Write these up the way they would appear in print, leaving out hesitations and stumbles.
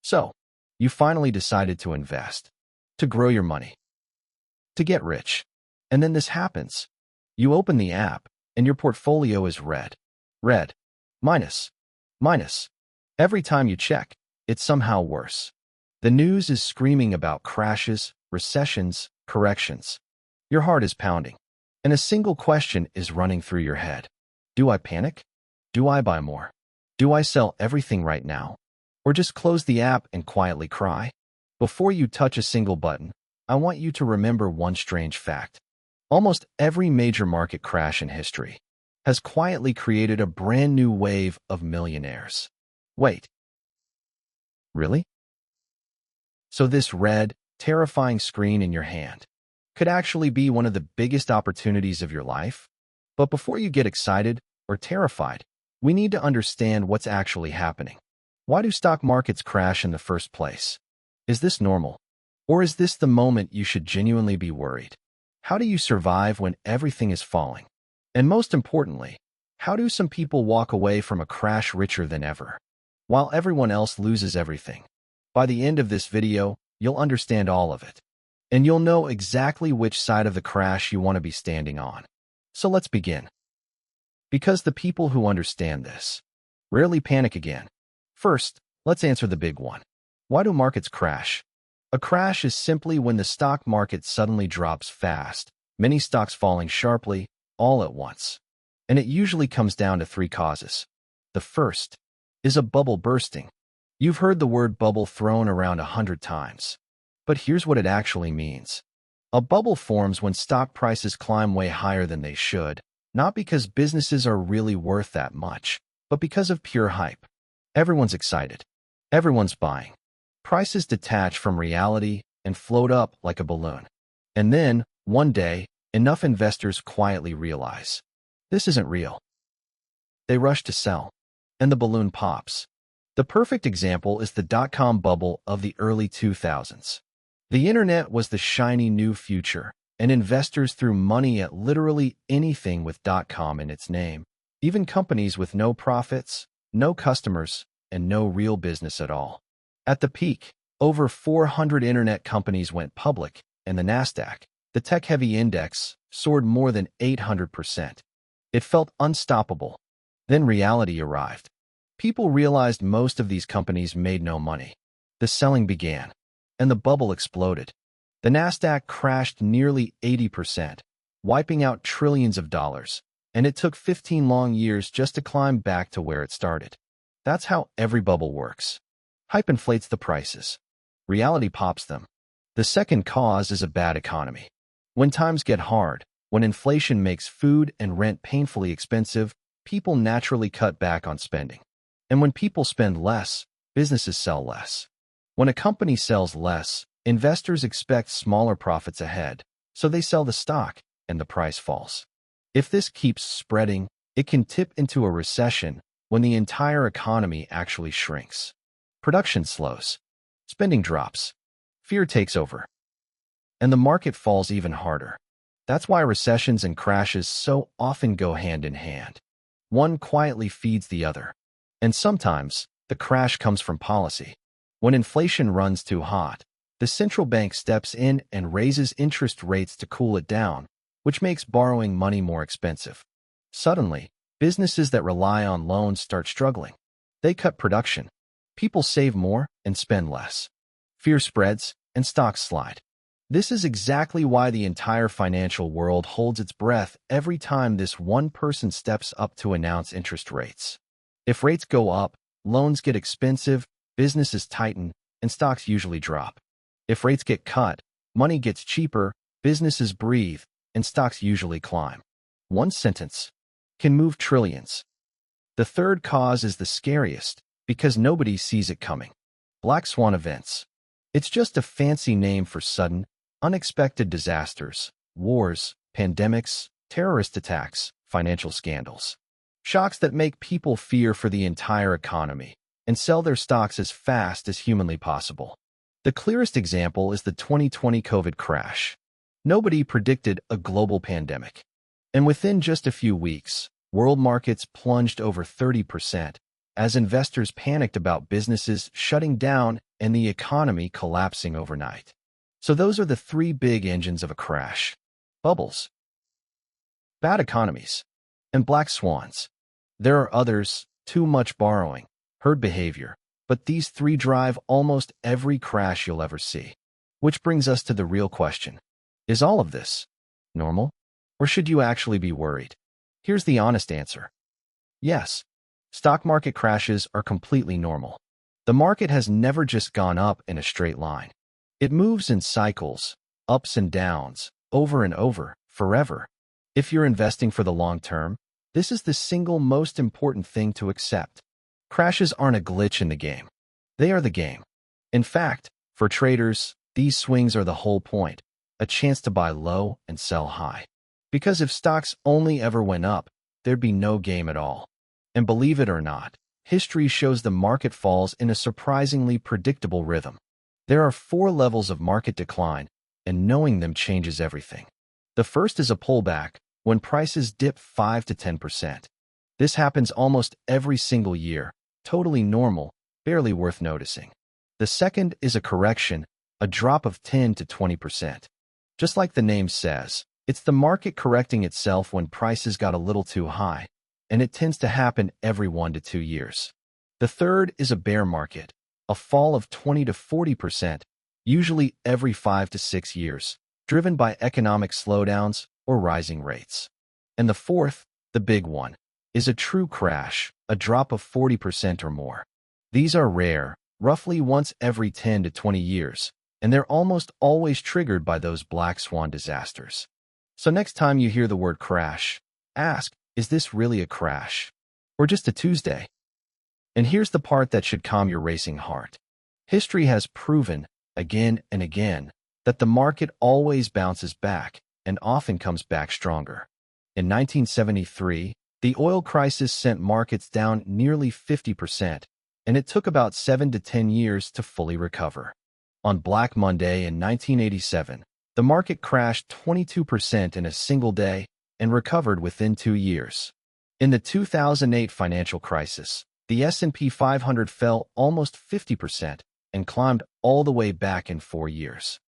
So, you finally decided to invest, to grow your money, to get rich. And then this happens. You open the app, and your portfolio is red. Red. Minus. Minus. Every time you check, it's somehow worse. The news is screaming about crashes, recessions, corrections. Your heart is pounding, and a single question is running through your head. Do I panic? Do I buy more? Do I sell everything right now? Or just close the app and quietly cry? Before you touch a single button, I want you to remember one strange fact. Almost every major market crash in history has quietly created a brand new wave of millionaires. Wait. Really? So this red, terrifying screen in your hand could actually be one of the biggest opportunities of your life? But before you get excited or terrified, we need to understand what's actually happening. Why do stock markets crash in the first place? Is this normal? Or is this the moment you should genuinely be worried? How do you survive when everything is falling? And most importantly, how do some people walk away from a crash richer than ever, while everyone else loses everything? By the end of this video, you'll understand all of it, and you'll know exactly which side of the crash you want to be standing on. So let's begin. Because the people who understand this rarely panic again. First, let's answer the big one. Why do markets crash? A crash is simply when the stock market suddenly drops fast, many stocks falling sharply, all at once. And it usually comes down to three causes. The first is a bubble bursting. You've heard the word bubble thrown around 100 times. But here's what it actually means. A bubble forms when stock prices climb way higher than they should, not because businesses are really worth that much, but because of pure hype. Everyone's excited. Everyone's buying. Prices detach from reality and float up like a balloon. And then, one day, enough investors quietly realize, this isn't real. They rush to sell, and the balloon pops. The perfect example is the dot-com bubble of the early 2000s. The internet was the shiny new future, and investors threw money at literally anything with .com in its name, even companies with no profits, no customers, and no real business at all. At the peak, over 400 internet companies went public, and the Nasdaq, the tech-heavy index, soared more than 800%. It felt unstoppable. Then reality arrived. People realized most of these companies made no money. The selling began, and the bubble exploded. The Nasdaq crashed nearly 80%, wiping out trillions of dollars, and it took 15 long years just to climb back to where it started. That's how every bubble works. Hype inflates the prices. Reality pops them. The second cause is a bad economy. When times get hard, when inflation makes food and rent painfully expensive, people naturally cut back on spending. And when people spend less, businesses sell less. When a company sells less, investors expect smaller profits ahead, so they sell the stock, and the price falls. If this keeps spreading, it can tip into a recession when the entire economy actually shrinks. Production slows. Spending drops. Fear takes over. And the market falls even harder. That's why recessions and crashes so often go hand in hand. One quietly feeds the other. And sometimes, the crash comes from policy. When inflation runs too hot, the central bank steps in and raises interest rates to cool it down, which makes borrowing money more expensive. Suddenly, businesses that rely on loans start struggling. They cut production. People save more and spend less. Fear spreads and stocks slide. This is exactly why the entire financial world holds its breath every time this one person steps up to announce interest rates. If rates go up, loans get expensive, businesses tighten, and stocks usually drop. If rates get cut, money gets cheaper, businesses breathe, and stocks usually climb. One sentence can move trillions. The third cause is the scariest, because nobody sees it coming. Black swan events. It's just a fancy name for sudden, unexpected disasters, wars, pandemics, terrorist attacks, financial scandals. Shocks that make people fear for the entire economy and sell their stocks as fast as humanly possible. The clearest example is the 2020 COVID crash. Nobody predicted a global pandemic. And within just a few weeks, world markets plunged over 30%, as investors panicked about businesses shutting down and the economy collapsing overnight. So those are the three big engines of a crash: bubbles, bad economies, and black swans. There are others: too much borrowing, herd behavior, but these three drive almost every crash you'll ever see. Which brings us to the real question. Is all of this normal? Or should you actually be worried? Here's the honest answer. Yes, stock market crashes are completely normal. The market has never just gone up in a straight line. It moves in cycles, ups and downs, over and over, forever. If you're investing for the long term, this is the single most important thing to accept. Crashes aren't a glitch in the game. They are the game. In fact, for traders, these swings are the whole point, a chance to buy low and sell high. Because if stocks only ever went up, there'd be no game at all. And believe it or not, history shows the market falls in a surprisingly predictable rhythm. There are 4 levels of market decline, and knowing them changes everything. The first is a pullback, when prices dip 5 to 10%. This happens almost every single year, totally normal, barely worth noticing. The second is a correction, a drop of 10 to 20%. Just like the name says, it's the market correcting itself when prices got a little too high, and it tends to happen every 1 to 2 years. The third is a bear market, a fall of 20 to 40%, usually every 5 to 6 years, driven by economic slowdowns or rising rates. And the fourth, the big one, is a true crash, a drop of 40% or more. These are rare, roughly once every 10 to 20 years, and they're almost always triggered by those black swan disasters. So next time you hear the word crash, ask, is this really a crash? Or just a Tuesday? And here's the part that should calm your racing heart. History has proven, again and again, that the market always bounces back and often comes back stronger. In 1973, the oil crisis sent markets down nearly 50%, and it took about 7 to 10 years to fully recover. On Black Monday in 1987, the market crashed 22% in a single day and recovered within 2 years. In the 2008 financial crisis, the S&P 500 fell almost 50% and climbed all the way back in 4 years.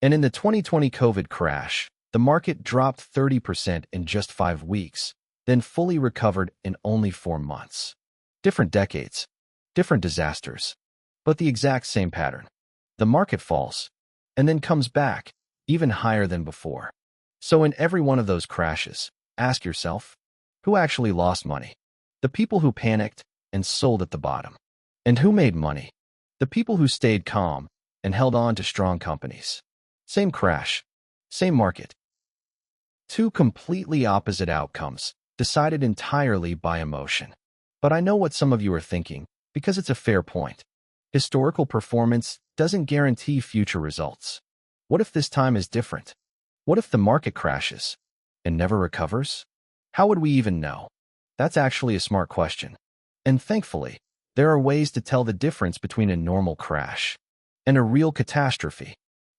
And in the 2020 COVID crash, the market dropped 30% in just 5 weeks, then fully recovered in only 4 months. Different decades, different disasters, but the exact same pattern. The market falls, and then comes back, even higher than before. So in every one of those crashes, ask yourself, who actually lost money? The people who panicked and sold at the bottom. And who made money? The people who stayed calm and held on to strong companies. Same crash, same market. 2 completely opposite outcomes, decided entirely by emotion. But I know what some of you are thinking, because it's a fair point. Historical performance doesn't guarantee future results. What if this time is different? What if the market crashes and never recovers? How would we even know? That's actually a smart question. And thankfully, there are ways to tell the difference between a normal crash and a real catastrophe.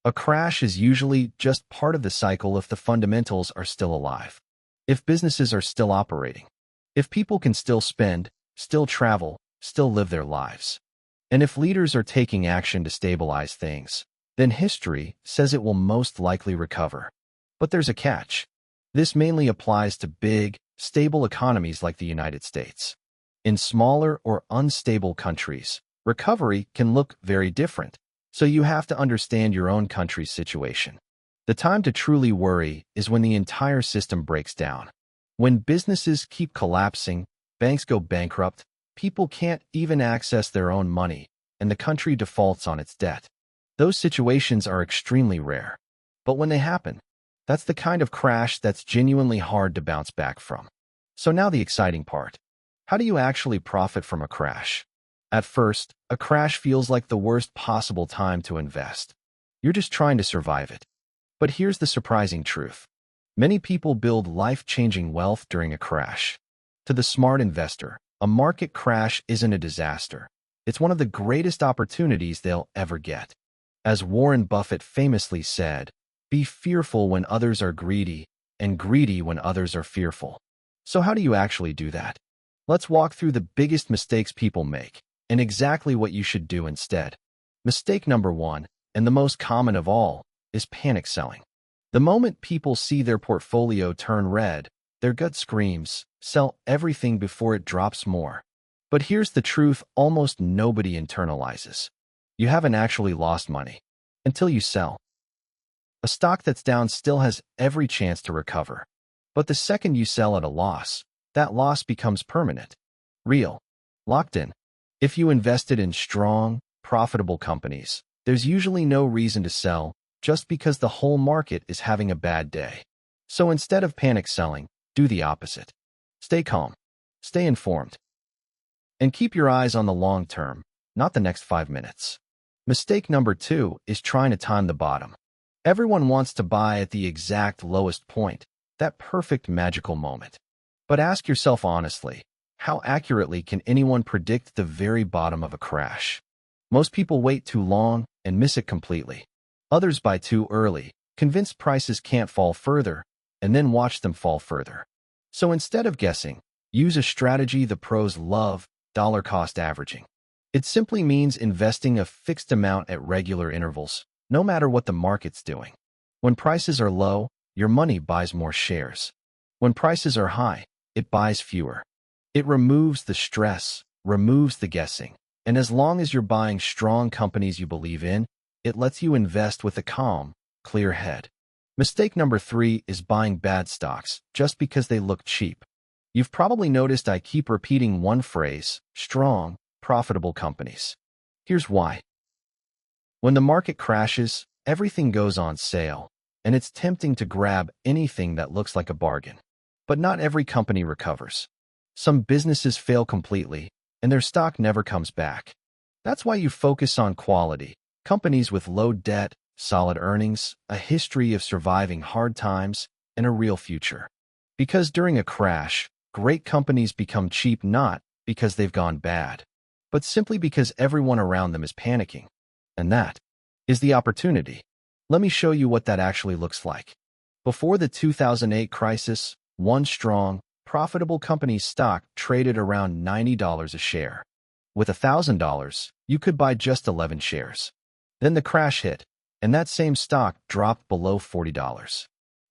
A crash is usually just part of the cycle if the fundamentals are still alive. If businesses are still operating. If people can still spend, still travel, still live their lives. And if leaders are taking action to stabilize things, then history says it will most likely recover. But there's a catch. This mainly applies to big, stable economies like the United States. In smaller or unstable countries, recovery can look very different, so you have to understand your own country's situation. The time to truly worry is when the entire system breaks down. When businesses keep collapsing, banks go bankrupt, people can't even access their own money, and the country defaults on its debt. Those situations are extremely rare. But when they happen, that's the kind of crash that's genuinely hard to bounce back from. So now the exciting part. How do you actually profit from a crash? At first, a crash feels like the worst possible time to invest. You're just trying to survive it. But here's the surprising truth. Many people build life-changing wealth during a crash. To the smart investor, a market crash isn't a disaster. It's one of the greatest opportunities they'll ever get. As Warren Buffett famously said, be fearful when others are greedy, and greedy when others are fearful. So how do you actually do that? Let's walk through the biggest mistakes people make, and exactly what you should do instead. Mistake number one, and the most common of all, is panic selling. The moment people see their portfolio turn red, their gut screams, sell everything before it drops more. But here's the truth almost nobody internalizes. You haven't actually lost money until you sell. A stock that's down still has every chance to recover. But the second you sell at a loss, that loss becomes permanent, real, locked in. If you invested in strong, profitable companies, there's usually no reason to sell just because the whole market is having a bad day. So instead of panic selling, do the opposite. Stay calm, stay informed, and keep your eyes on the long term, not the next 5 minutes. Mistake number two is trying to time the bottom. Everyone wants to buy at the exact lowest point, that perfect magical moment. But ask yourself honestly, how accurately can anyone predict the very bottom of a crash? Most people wait too long and miss it completely. Others buy too early, convinced prices can't fall further, and then watch them fall further. So instead of guessing, use a strategy the pros love: dollar cost averaging. It simply means investing a fixed amount at regular intervals, no matter what the market's doing. When prices are low, your money buys more shares. When prices are high, it buys fewer. It removes the stress, removes the guessing, and as long as you're buying strong companies you believe in, it lets you invest with a calm, clear head. Mistake number three is buying bad stocks just because they look cheap. You've probably noticed I keep repeating one phrase: strong, profitable companies. Here's why. When the market crashes, everything goes on sale, and it's tempting to grab anything that looks like a bargain. But not every company recovers. Some businesses fail completely, and their stock never comes back. That's why you focus on quality, companies with low debt, solid earnings, a history of surviving hard times, and a real future. Because during a crash, great companies become cheap not because they've gone bad, but simply because everyone around them is panicking. And that is the opportunity. Let me show you what that actually looks like. Before the 2008 crisis, one strong, profitable company's stock traded around $90 a share. With $1,000, you could buy just 11 shares. Then the crash hit, and that same stock dropped below $40.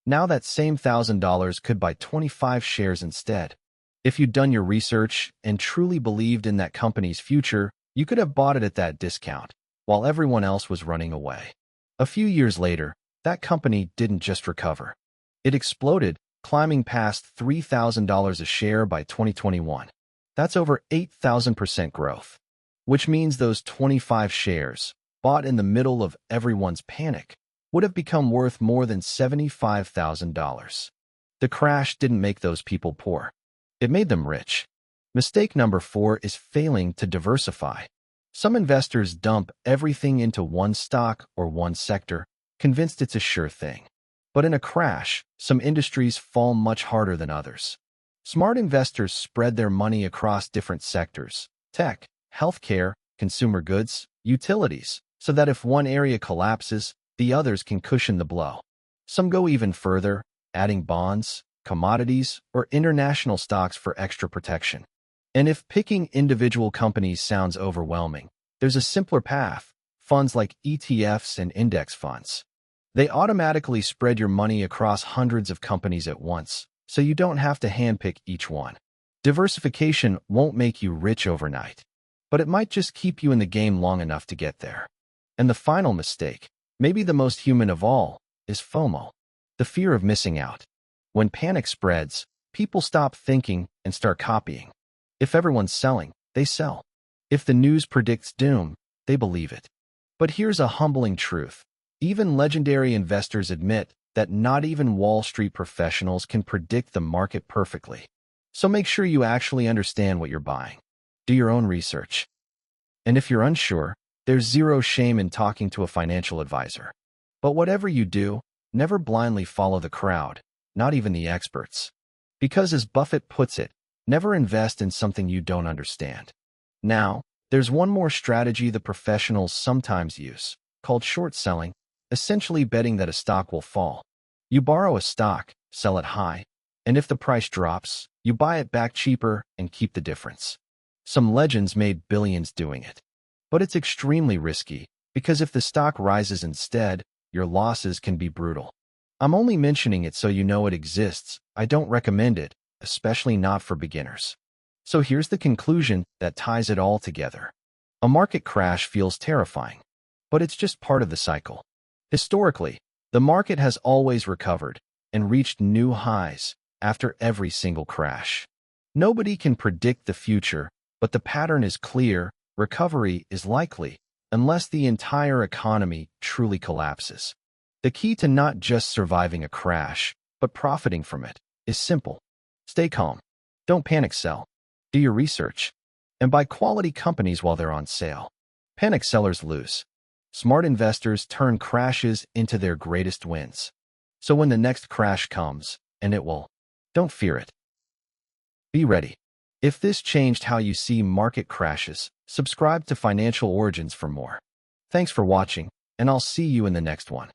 Now that same $1,000 could buy 25 shares instead. If you'd done your research and truly believed in that company's future, you could have bought it at that discount, while everyone else was running away. A few years later, that company didn't just recover. It exploded, climbing past $3,000 a share by 2021. That's over 8,000% growth, which means those 25 shares, bought in the middle of everyone's panic, would have become worth more than $75,000. The crash didn't make those people poor. It made them rich. Mistake number four is failing to diversify. Some investors dump everything into one stock or one sector, convinced it's a sure thing. But in a crash, some industries fall much harder than others. Smart investors spread their money across different sectors: tech, healthcare, consumer goods, utilities, so that if one area collapses, the others can cushion the blow. Some go even further, adding bonds, commodities, or international stocks for extra protection. And if picking individual companies sounds overwhelming, there's a simpler path: funds like ETFs and index funds. They automatically spread your money across hundreds of companies at once, so you don't have to handpick each one. Diversification won't make you rich overnight, but it might just keep you in the game long enough to get there. And the final mistake, maybe the most human of all, is FOMO, the fear of missing out. When panic spreads, people stop thinking and start copying. If everyone's selling, they sell. If the news predicts doom, they believe it. But here's a humbling truth. Even legendary investors admit that not even Wall Street professionals can predict the market perfectly. So make sure you actually understand what you're buying. Do your own research. And if you're unsure, there's zero shame in talking to a financial advisor. But whatever you do, never blindly follow the crowd, not even the experts. Because as Buffett puts it, never invest in something you don't understand. Now, there's one more strategy the professionals sometimes use, called short selling, essentially betting that a stock will fall. You borrow a stock, sell it high, and if the price drops, you buy it back cheaper and keep the difference. Some legends made billions doing it. But it's extremely risky, Because if the stock rises instead, your losses can be brutal. I'm only mentioning it so you know it exists. I don't recommend it, especially not for beginners. So here's the conclusion that ties it all together. A market crash feels terrifying, but it's just part of the cycle. Historically, the market has always recovered and reached new highs after every single crash. Nobody can predict the future, but the pattern is clear: recovery is likely, unless the entire economy truly collapses. The key to not just surviving a crash, but profiting from it, is simple. Stay calm. Don't panic sell. Do your research. And buy quality companies while they're on sale. Panic sellers lose. Smart investors turn crashes into their greatest wins. So when the next crash comes, and it will, don't fear it. Be ready. If this changed how you see market crashes, subscribe to Financial Origins for more. Thanks for watching, and I'll see you in the next one.